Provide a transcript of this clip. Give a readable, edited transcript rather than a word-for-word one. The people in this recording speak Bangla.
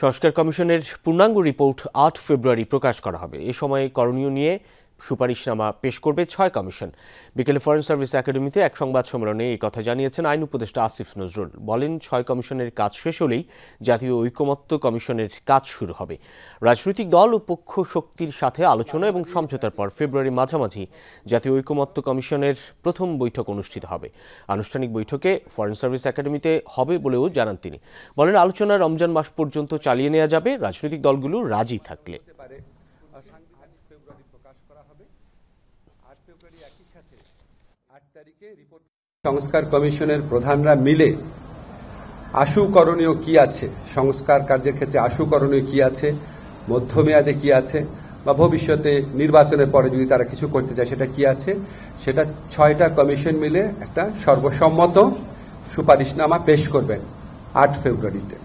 সংস্কার কমিশনের পূর্ণাঙ্গ রিপোর্ট ৮ ফেব্রুয়ারি প্রকাশ করা হবে। এ সময় করণীয় নিয়ে সুপারিশনামা পেশ করবে ৬ কমিশন। বিকেলে ফরেন সার্ভিস একাডেমিতে এক সংবাদ সম্মেলনে এই কথা জানিয়েছেন আইন উপদেষ্টা আসিফ নজরুল। বলেন, ৬ কমিশনের কাজ শেষ হলেই জাতীয় ঐকমত্য কমিশনের কাজ শুরু হবে। রাজনৈতিক দল ও পক্ষ শক্তির সাথে আলোচনা এবং সমঝোতার পর ফেব্রুয়ারি মাঝামাঝি জাতীয় ঐকমত্য কমিশনের প্রথম বৈঠক অনুষ্ঠিত হবে। আনুষ্ঠানিক বৈঠকে ফরেন সার্ভিস একাডেমিতে হবে বলেও জানান তিনি। বলেন, আলোচনা রমজান মাস পর্যন্ত চালিয়ে নেওয়া যাবে রাজনৈতিক দলগুলো রাজি থাকলে। সংস্কার কমিশনের প্রধানরা মিলে আশু করণীয় কি আছে, সংস্কার কার্যের ক্ষেত্রে আশু করণীয় কি আছে, মধ্যমেয়াদে কি আছে, বা ভবিষ্যতে নির্বাচনের পরে যদি তারা কিছু করতে চায় সেটা কি আছে, সেটা ৬টা কমিশন মিলে একটা সর্বসম্মত সুপারিশনামা পেশ করবেন ৮ ফেব্রুয়ারিতে।